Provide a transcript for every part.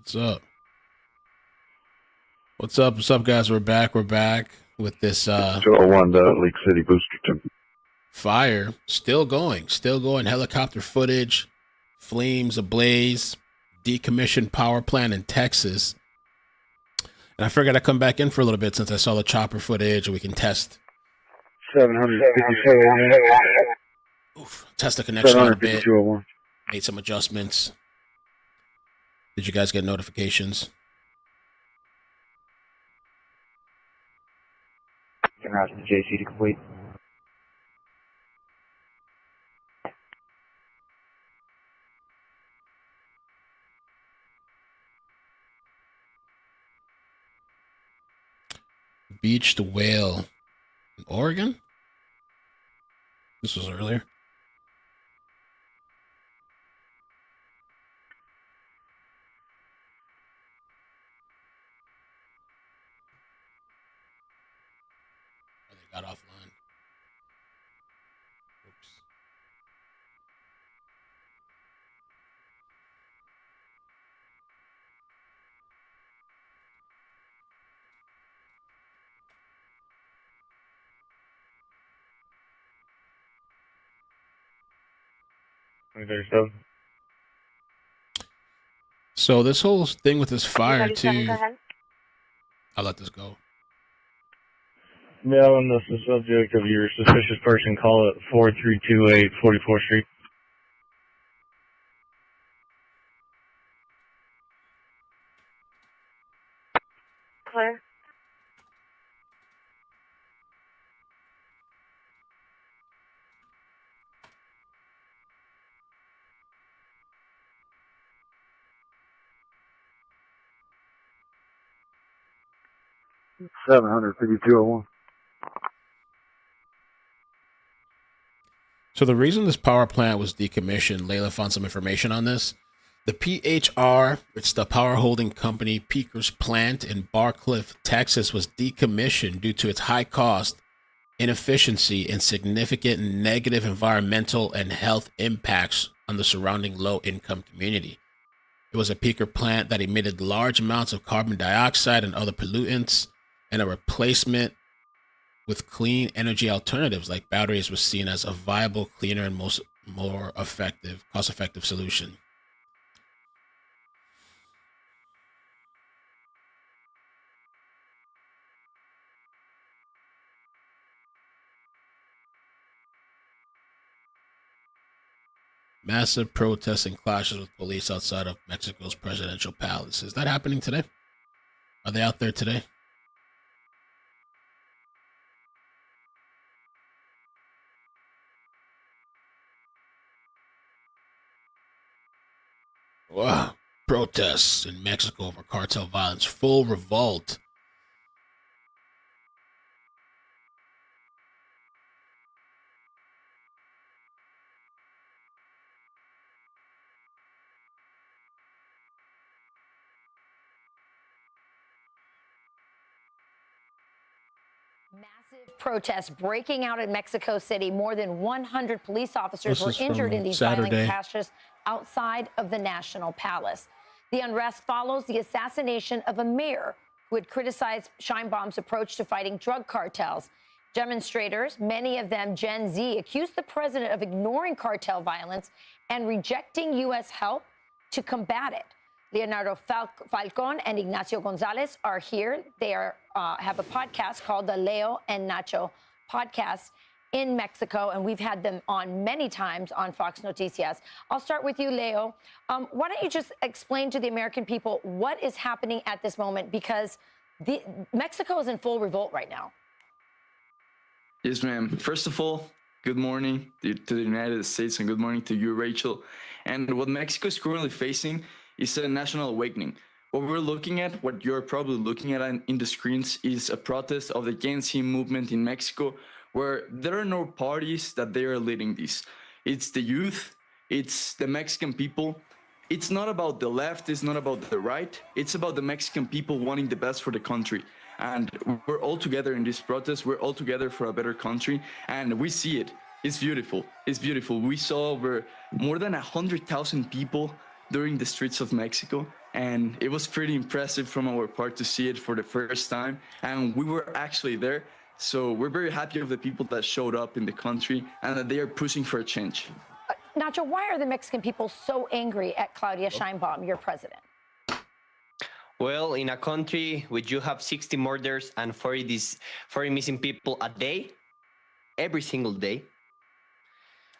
What's up? What's up? What's up, guys? We're back. We're back with this 201 Lake City Booster 2. fire. Still going. Helicopter footage, flames ablaze, decommissioned power plant in Texas. And I figured I'd come back in for a little bit since I saw the chopper footage and we can test 752. test the connection out a bit. 752.01. Made some adjustments. Did you guys get notifications? Route to JC to complete. Beached whale in Oregon? This was earlier. Oh, they got offline. Oops. So this whole thing with this fire too. I'll let this go. Mail on the subject of your suspicious person. Call it 4328 44th Street. Clear. Seven hundred 52.01. So the reason this power plant was decommissioned, Layla found some information on this. The PHR, it's the power holding company Peaker's plant in Barcliff, Texas, was decommissioned due to its high cost, inefficiency, and significant negative environmental and health impacts on the surrounding low-income community. It was a peaker plant that emitted large amounts of carbon dioxide and other pollutants, and a replacement with clean energy alternatives like batteries was seen as a viable, cleaner, and more effective, cost-effective solution. Massive protests and clashes with police outside of Mexico's presidential palace. Is that happening today? Are they out there today? Wow. Protests in Mexico over cartel violence. Full revolt. Massive protests breaking out in Mexico City. More than 100 police officers were injured in these violent clashes outside of the National Palace. The unrest follows the assassination of a mayor who had criticized Sheinbaum's approach to fighting drug cartels. Demonstrators, many of them Gen Z, accused the president of ignoring cartel violence and rejecting U.S. help to combat it. Leonardo Falcon and Ignacio Gonzalez are here. They have a podcast called the Leo and Nacho podcast in Mexico, and we've had them on many times on Fox Noticias. I'll start with you, Leo. Why don't you just explain to the American people what is happening at this moment, because Mexico is in full revolt right now. Yes, ma'am. First of all, good morning to the United States and good morning to you, Rachel. And what Mexico is currently facing is a national awakening. What we're looking at, what you're probably looking at in the screens, is a protest of the Gen Z movement in Mexico, where there are no parties that they are leading this. It's the youth, it's the Mexican people. It's not about the left, it's not about the right, it's about the Mexican people wanting the best for the country. And we're all together in this protest, we're all together for a better country, and we see it. It's beautiful, it's beautiful. We saw over more than 100,000 people during the streets of Mexico, and it was pretty impressive from our part to see it for the first time. And we were actually there, so we're very happy of the people that showed up in the country and that they are pushing for a change. Nacho, why are the Mexican people so angry at Claudia Sheinbaum, your president? Well, in a country which you have 60 murders and 40 missing people a day, every single day,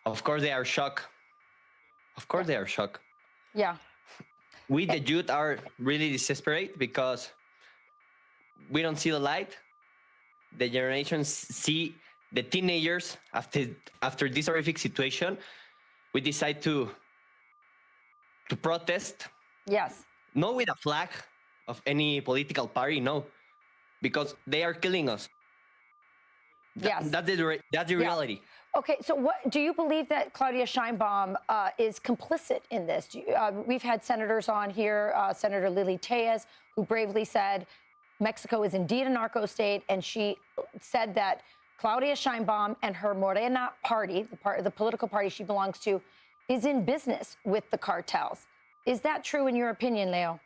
of course they are shocked. Of course they are shocked. Yeah. We, the youth, are really desperate because we don't see the light. The generations see the teenagers after this horrific situation. We decide to protest. Yes. Not with a flag of any political party, no, because they are killing us. Yes. That's the reality. Okay, so what do you believe that Claudia Sheinbaum is complicit in this? We've had senators on here, Senator Lily Tejas, who bravely said Mexico is indeed a narco state, and she said that Claudia Sheinbaum and her Morena party, the political party she belongs to, is in business with the cartels. Is that true in your opinion, Leo?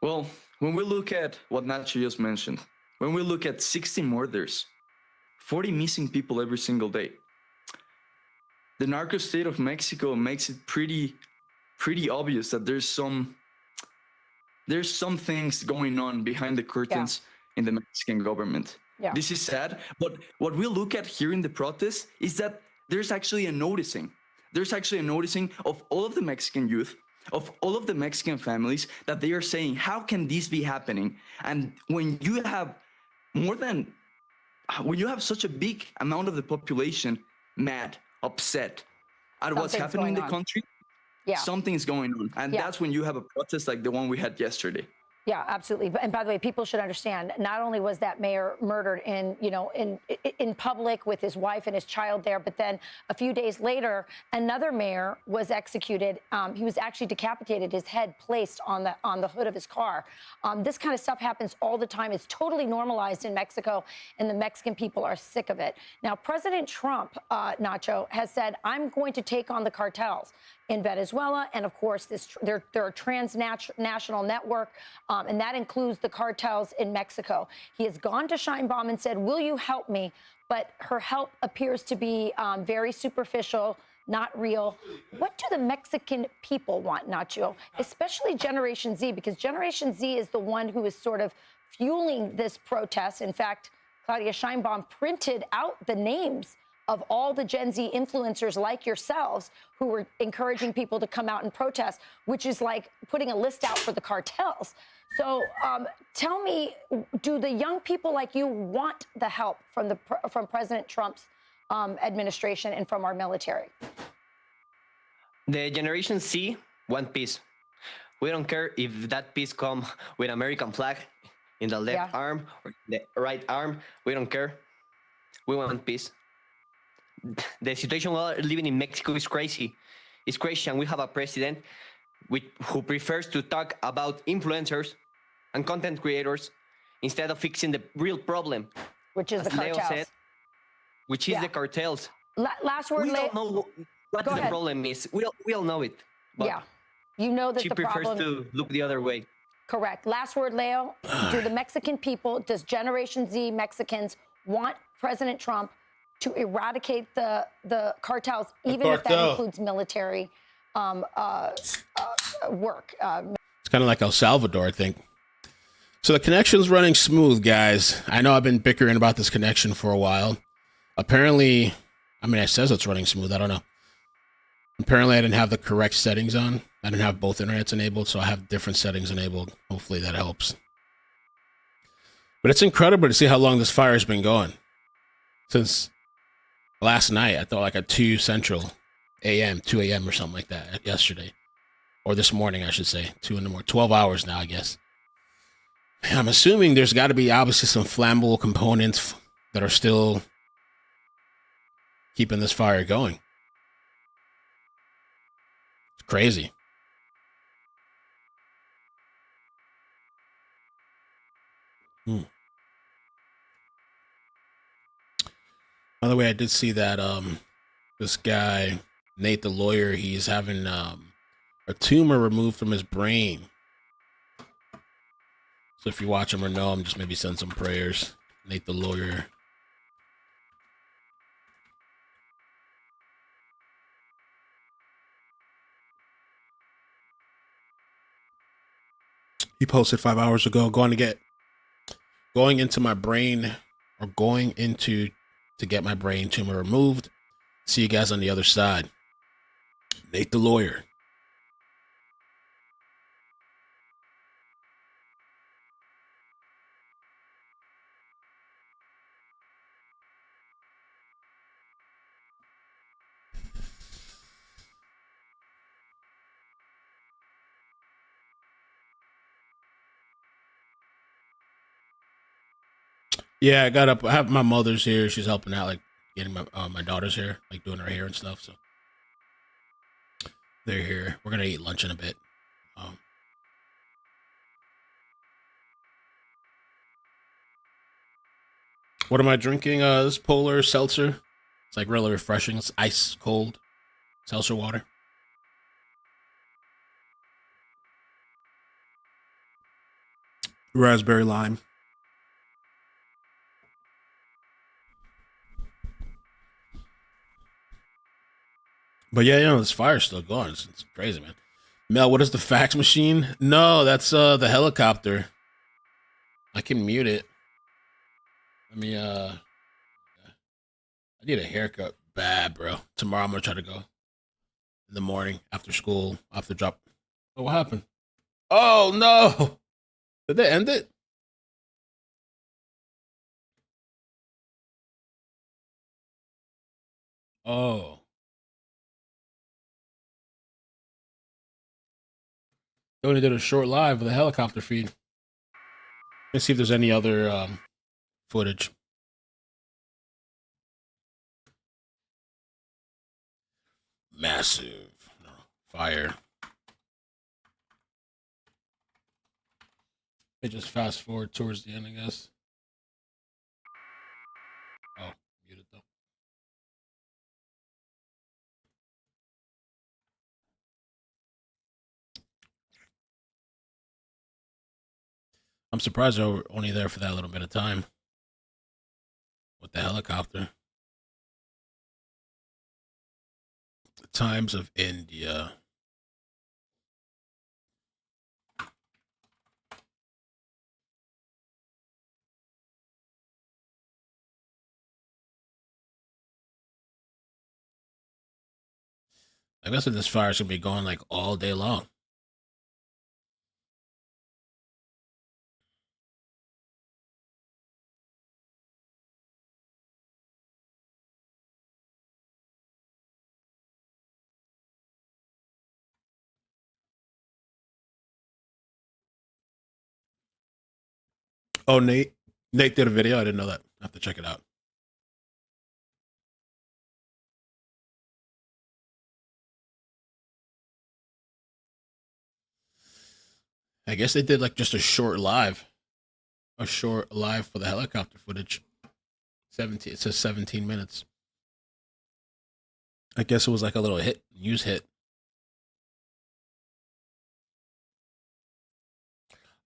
Well, when we look at what Nacho just mentioned, when we look at 60 murders, 40 missing people every single day, the narco state of Mexico makes it pretty obvious that there's some things going on behind the curtains in the Mexican government. Yeah. This is sad, but what we look at here in the protest is that there's actually a noticing. There's actually a noticing of all of the Mexican youth, of all of the Mexican families, that they are saying, how can this be happening? And when you have such a big amount of the population mad, upset at what's happening in the country, something's going on. And that's when you have a protest like the one we had yesterday. Yeah, absolutely. And by the way, people should understand, not only was that mayor murdered in public with his wife and his child there, but then a few days later, another mayor was executed. He was actually decapitated, his head placed on the hood of his car. This kind of stuff happens all the time. It's totally normalized in Mexico, and the Mexican people are sick of it. Now, President Trump, Nacho, has said, I'm going to take on the cartels in Venezuela, and of course, they're a transnational network, and that includes the cartels in Mexico. He has gone to Sheinbaum and said, will you help me? But her help appears to be very superficial, not real. What do the Mexican people want, Nacho? Especially Generation Z, because Generation Z is the one who is sort of fueling this protest. In fact, Claudia Sheinbaum printed out the names of all the Gen Z influencers like yourselves who were encouraging people to come out and protest, which is like putting a list out for the cartels. So tell me, do the young people like you want the help from President Trump's administration and from our military? The Generation Z want peace. We don't care if that peace come with American flag in the left arm or the right arm. We don't care. We want peace. The situation we're living in Mexico is crazy. It's crazy, and we have a president who prefers to talk about influencers and content creators instead of fixing the real problem, which is the cartels. Leo said, which is the cartels. Last word, we don't know what the problem is. We all know it. But you know that she the prefers problem to look the other way. Correct. Last word, Leo. Do the Mexican people, does Generation Z Mexicans want President Trump to eradicate the cartels, even if that includes military work? It's kind of like El Salvador, I think. So the connection's running smooth, guys. I know I've been bickering about this connection for a while. Apparently, I mean, it says it's running smooth. I don't know. Apparently, I didn't have the correct settings on. I didn't have both internets enabled, so I have different settings enabled. Hopefully that helps. But it's incredible to see how long this fire has been going. Since last night, I thought like at 2 Central a.m., 2 a.m. or something like that yesterday. Or this morning, I should say. 2 in the morning. 12 hours now, I guess. I'm assuming there's got to be obviously some flammable components that are still keeping this fire going. It's crazy. By the way, I did see that this guy, Nate the lawyer, he's having A tumor removed from his brain. So if you watch him or know him, just maybe send some prayers. Nate the lawyer. He posted 5 hours ago, going into my brain, or going into to get my brain tumor removed. See you guys on the other side. Nate the lawyer. Yeah, I got up. I have my mother's here. She's helping out, like getting my daughter's here, like doing her hair and stuff. So they're here. We're gonna eat lunch in a bit. What am I drinking? This Polar Seltzer. It's like really refreshing. It's ice cold seltzer water. Raspberry lime. But yeah, this fire's still going. It's crazy, man. Mel, what is the fax machine? No, that's the helicopter. I can mute it. Let me I need a haircut bad, bro. Tomorrow I'm gonna try to go in the morning after school, after drop. Oh, what happened? Oh no! Did they end it? Oh. They only did a short live with a helicopter feed. Let's see if there's any other footage. Massive fire. They just fast forward towards the end, I guess. Oh, muted though. I'm surprised they were only there for that little bit of time with the helicopter. The Times of India. I guess this fire is gonna be going like all day long. Oh, Nate did a video. I didn't know that. I have to check it out. I guess they did like just a short live for the helicopter footage. 17. It says 17 minutes. I guess it was like a little news hit.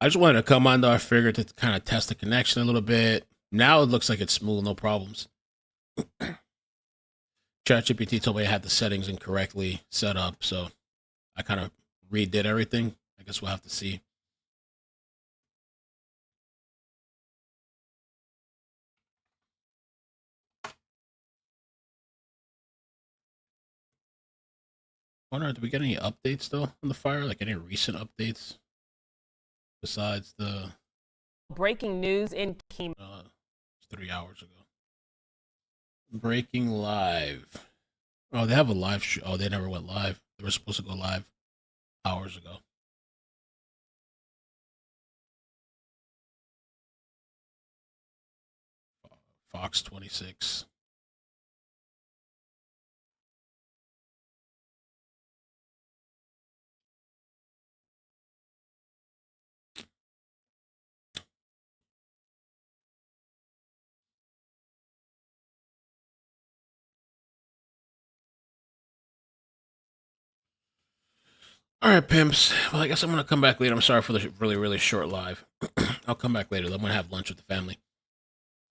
I just wanted to come on though. I figured to kind of test the connection a little bit. Now it looks like it's smooth, no problems. ChatGPT told me I had the settings incorrectly set up, so I kind of redid everything. I guess we'll have to see. I wonder, did we get any updates though on the fire? Like any recent updates besides the breaking news in 3 hours ago? Breaking live. Oh, they have a live show. Oh, they never went live. They were supposed to go live hours ago. Fox 26. All right, pimps. Well, I guess I'm gonna come back later. I'm sorry for the really, really short live. I'll come back later. I'm gonna have lunch with the family.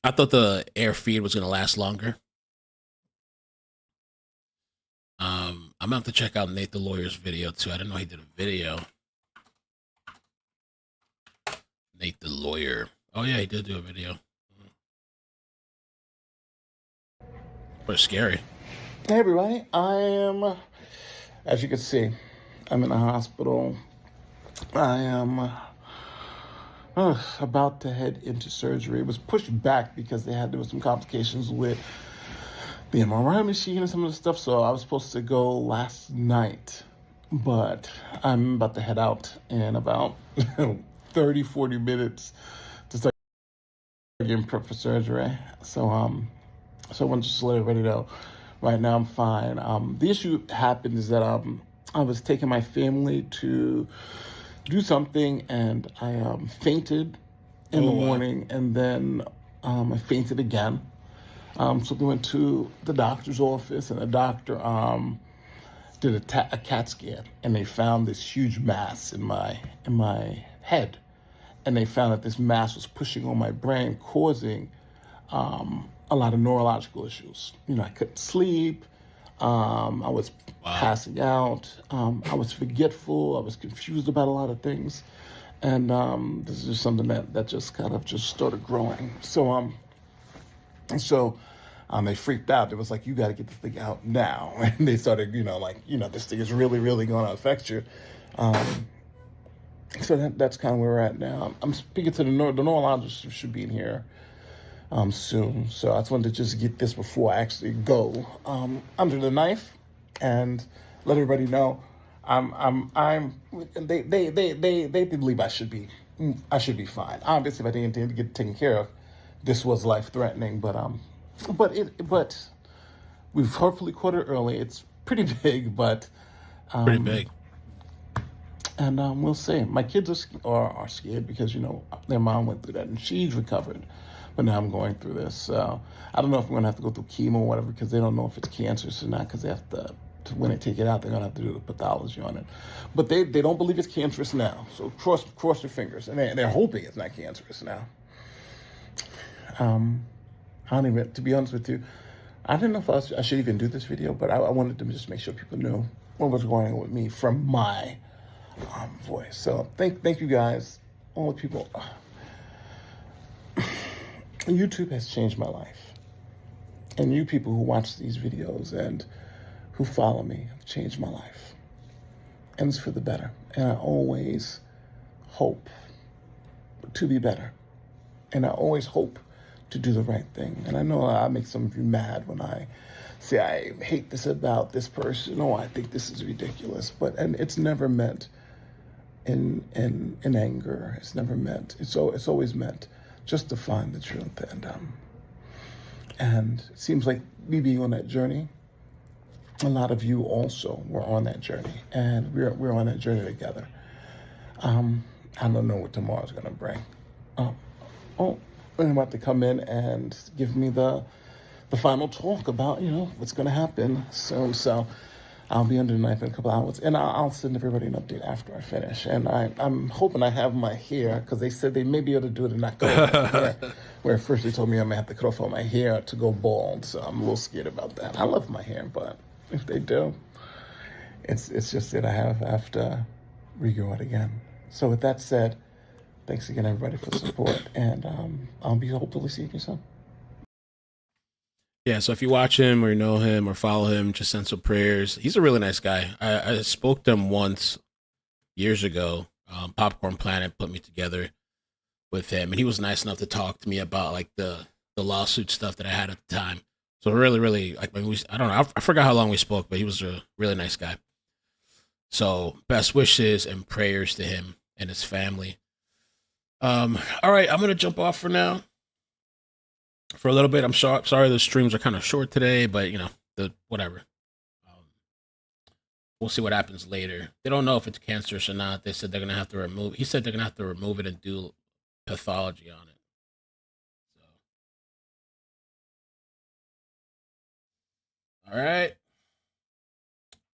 I thought the air feed was gonna last longer. I'm gonna have to check out Nate the lawyer's video too. I didn't know he did a video. Nate the lawyer. Oh yeah, he did do a video. But it's scary. Hey everybody, I am, as you can see, I'm in the hospital. I am about to head into surgery. It was pushed back because there was some complications with the MRI machine and some of the stuff, so I was supposed to go last night, but I'm about to head out in about 30, 40 minutes to start getting prep for surgery. So I want to just let everybody know. Right now, I'm fine. The issue happened is that I was taking my family to do something, and I fainted in the morning, and then I fainted again. So we went to the doctor's office, and the doctor did a CAT scan, and they found this huge mass in my head, and they found that this mass was pushing on my brain, causing a lot of neurological issues. You know, I couldn't sleep. I was passing out. I was forgetful. I was confused about a lot of things. And this is just something that just kind of just started growing. So they freaked out. It was like, you got to get this thing out now. And they started, this thing is really, really going to affect you. So that's kind of where we're at now. I'm speaking to the neurologist who should be in here soon. So I just wanted to just get this before I actually go under the knife and let everybody know they believe I should be fine. Obviously, if I didn't get taken care of, this was life threatening. But we've hopefully caught it early. It's pretty big, but pretty big. And we'll see. My kids are scared because their mom went through that and she's recovered. But now I'm going through this. So I don't know if I'm going to have to go through chemo or whatever because they don't know if it's cancerous or not because they have to when they take it out, they're going to have to do the pathology on it. But they don't believe it's cancerous now. So cross your fingers. And they're hoping it's not cancerous now. I don't even, to be honest with you, I didn't know if I should even do this video, but I wanted to just make sure people knew what was going on with me from my voice. So thank you guys, all the people. YouTube has changed my life. And you people who watch these videos and who follow me have changed my life. And it's for the better. And I always hope to be better. And I always hope to do the right thing. And I know I make some of you mad when I say I hate this about this person or I think this is ridiculous. And it's never meant in anger. It's never meant. It's always meant just to find the truth. And it seems like me being on that journey, a lot of you also were on that journey, and we're on that journey together. I don't know what tomorrow's gonna bring. I'm about to come in and give me the final talk about what's gonna happen soon. So I'll be under the knife in a couple hours, and I'll send everybody an update after I finish. And I'm hoping I have my hair, because they said they may be able to do it and not cut off my hair. Where at first they told me I'm going to have to cut off all my hair to go bald, so I'm a little scared about that. I love my hair, but if they do, it's just that I have to regrow it again. So with that said, thanks again, everybody, for the support, and I'll be hopefully seeing you soon. Yeah, so if you watch him or you know him or follow him, just send some prayers. He's a really nice guy. I spoke to him once years ago. Popcorn Planet put me together with him, and he was nice enough to talk to me about like the lawsuit stuff that I had at the time. So really, really, like I don't know, I forgot how long we spoke, but he was a really nice guy. So best wishes and prayers to him and his family. All right, I'm gonna jump off for now. For a little bit. I'm sorry the streams are kind of short today, but whatever. We'll see what happens later. They don't know if it's cancerous or not. They said they're gonna have to remove. He said they're gonna have to remove it and do pathology on it. So, all right,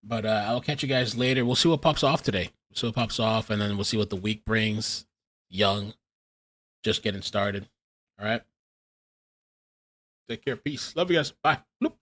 But I'll catch you guys later. We'll see what pops off today. So it pops off, and then we'll see what the week brings. Young, just getting started. All right. Take care. Peace. Love you guys. Bye. Bloop.